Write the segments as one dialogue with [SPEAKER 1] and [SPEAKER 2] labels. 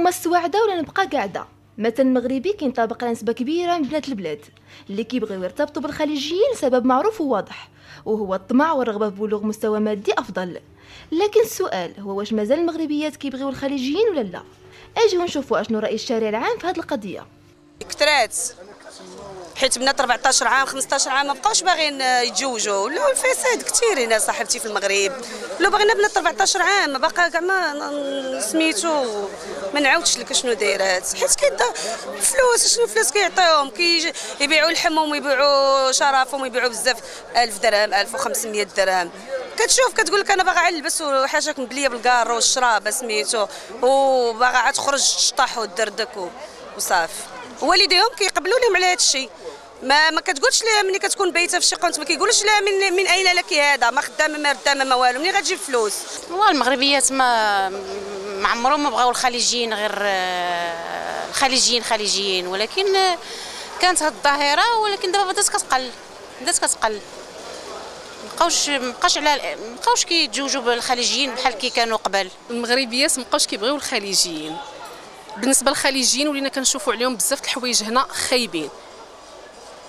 [SPEAKER 1] هما السواعده ولا نبقى قاعده. مثلا المغربي كينطبق على نسبه كبيره من بنات البلاد اللي كيبغيو يرتبطوا بالخليجيين لسبب معروف وواضح، وهو الطمع والرغبه ببلوغ مستوى مادي افضل. لكن السؤال هو واش مازال المغربيات كيبغيو الخليجيين ولا لا؟ اجيو نشوفوا اشنو راي الشارع العام في هذه القضيه.
[SPEAKER 2] كثرات حيت بنات 14 عام 15 عام ما بقاوش باغيين يتزوجوا، ولاو الفساد كثير هنا صاحبتي في المغرب. لو بغينا بنات 14 عام باقا كاع ما سميتو ما نعاودش لك شنو دايرات، حيت كيدا فلوس. شنو فلوس كيعطيوهم؟ يبيعوا لحمهم ويبيعوا شرفهم ويبيعوا بزاف 1000 درهم 1500 درهم. كتشوف كتقول لك انا باغا على نلبس وحاجه مبليه بالكار والشراب سميتو، وباغا عاد تخرج تشطح ودردك وصافي. والديهم كيقبلوا لهم على هذا الشيء. ما كتقولش لها ملي كتكون بايته في شي قنت، ما كيقولوش لها من اين لك هذا، ما خدامه ما ردامه ما والو، منين غتجيب فلوس؟
[SPEAKER 3] والله المغربيات ما عمرهم ما بغاو الخليجيين، غير خليجيين، ولكن كانت هاد الظاهره، ولكن دابا بدات كتقل. مابقاوش كيتزوجوا بالخليجيين بحال كي كانوا قبل.
[SPEAKER 4] المغربيات مابقاوش كيبغيو الخليجيين. بالنسبه للخليجيين ولينا كنشوفوا عليهم بزاف الحوايج هنا خايبين،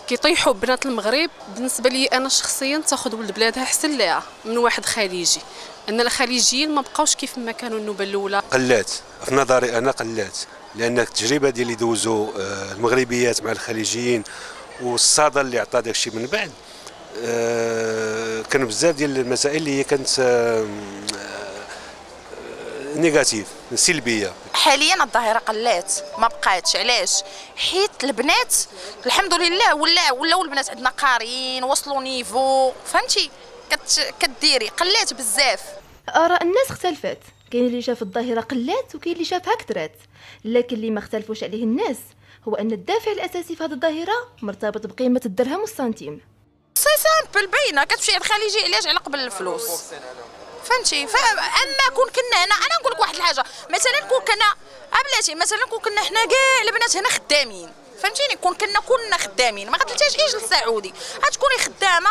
[SPEAKER 4] كيطيحوا بنات المغرب. بالنسبه لي انا شخصيا تاخذ ولد بلادها احسن لها من واحد خليجي، ان الخليجيين ما بقاوش كيف ما كانوا النوبه الاولى.
[SPEAKER 5] قلات في نظري انا، قلات، لان التجربه ديال اللي دوزوا المغربيات مع الخليجيين والصدى اللي عطى داك الشيء من بعد، كان بزاف ديال المسائل اللي هي كانت نيجاتيف سلبيه.
[SPEAKER 6] حاليا الظاهره قلات ما بقاتش. علاش؟ حيت البنات الحمد لله ولاو البنات عندنا قاريين، وصلوا نيفو، فهمتي؟ كديري قلات بزاف.
[SPEAKER 1] اراء الناس اختلفت، كاين اللي شاف الظاهره قلات وكاين اللي شافها كثرات، لكن اللي ما اختلفوش عليه الناس هو ان الدافع الاساسي في هذه الظاهره مرتبط بقيمه الدرهم والسنتيم.
[SPEAKER 6] سي سامبل باينه، كتمشي عند الخليجي علاش؟ على قبل الفلوس، فهمتي؟ اما كون كنا هنا، انا نقول لك واحد الحاجه، مثلا كون كنا بلاتي، مثلا كون كنا حنا كاع البنات هنا خدامين، فهمتيني؟ كنا خدامين، ما غتلتاجئيش للسعودي، غتكوني خدامه،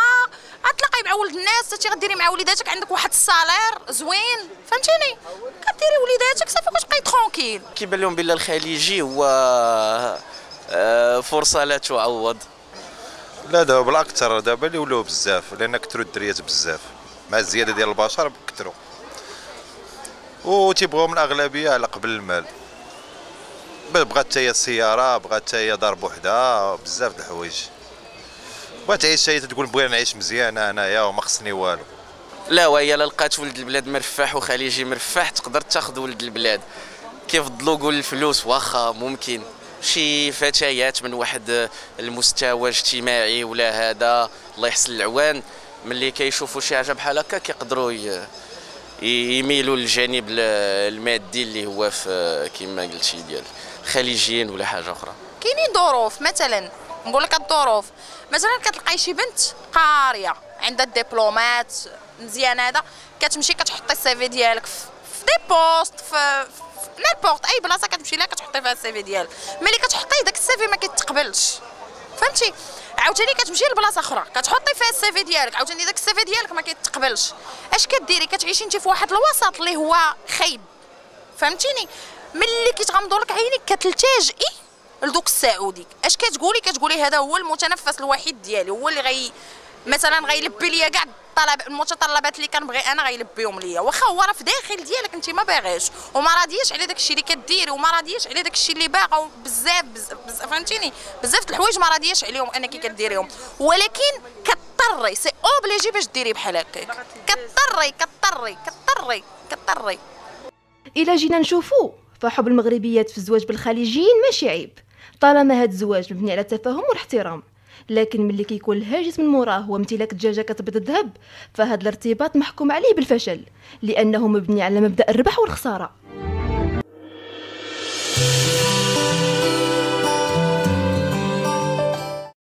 [SPEAKER 6] غتلاقي مع ولد الناس، انت غديري مع وليداتك، عندك واحد الصالير زوين، فهمتيني؟ كديري وليداتك صافي كتبقاي ترونكيل.
[SPEAKER 7] كيبان لهم بلي الخليجي هو فرصه لا تعوض.
[SPEAKER 8] لا دابا بالاكثر، دابا اللي ولاو بزاف، لان كثروا الدريات بزاف مع الزياده ديال البشر كثروا، وتيبغيو من الاغلبيه على قبل المال. بغات حتى هي السياره، بغات حتى هي دار بوحدها، بزاف د الحوايج. بغات تعيش هي تقول بغينا نعيش مزيان انايا وما خصني والو.
[SPEAKER 7] لا، وهي لا لقات ولد البلاد مرفح وخليجي مرفح تقدر تاخذ ولد البلاد. كيفضلوا قول الفلوس، واخا ممكن شي فتيات من واحد المستوى اجتماعي ولا هذا الله يحسن العوان، ملي كيشوفوا شي حاجه بحال هكا كيقدروا يميلوا للجانب المادي اللي هو في كما قلتي ديال الخليجيين ولا حاجه اخرى.
[SPEAKER 6] كاينين ظروف، مثلا نقول لك الظروف، مثلا كتلقاي شي بنت قاريه عندها الدبلومات مزيان، هذا كتمشي كتحطي السيفي ديالك في دي بوست في نيمبورط اي بلاصه كتمشي لها كتحطي فيها السيفي ديالك، ملي كتحطي داك السيفي ما كيتقبلش، فهمتي؟ عاوتاني كتمشي لبلاصه اخرى كتحطي فيها السيفي ديالك، عاوتاني داك السيفي ديالك ما كيتقبلش. اش كديري؟ كتعيشي انت في واحد الوسط اللي هو خايب، فهمتيني؟ ملي كيتغمضوا لك عينيك كتلتجئي لدوك السعودي. اش كتقولي هذا هو المتنفس الوحيد ديالي، هو اللي مثلا غيلبي ليا كاع المتطلبات اللي كنبغي انا، غيلبيهم ليا، واخا هو راه في داخل ديالك انت ما باغيش وما راضياش على داك الشيء اللي كديري وما راضياش على داك الشيء اللي باغا، بزاف فهمتيني؟ بزاف د الحوايج ما راضياش عليهم انك كديريهم، ولكن كضطري، سي اوبليجي باش ديري بحال هكاك، كضطري.
[SPEAKER 1] الا جينا نشوفوا فحب المغربيات في الزواج بالخليجيين ماشي عيب، طالما هذا الزواج مبني على التفاهم والاحترام. لكن ملي كيكون الهاجس من موراه هو امتلاك الدجاجه كتبيض الذهب، فهذا الارتباط محكوم عليه بالفشل، لانه مبني على مبدا الربح والخساره.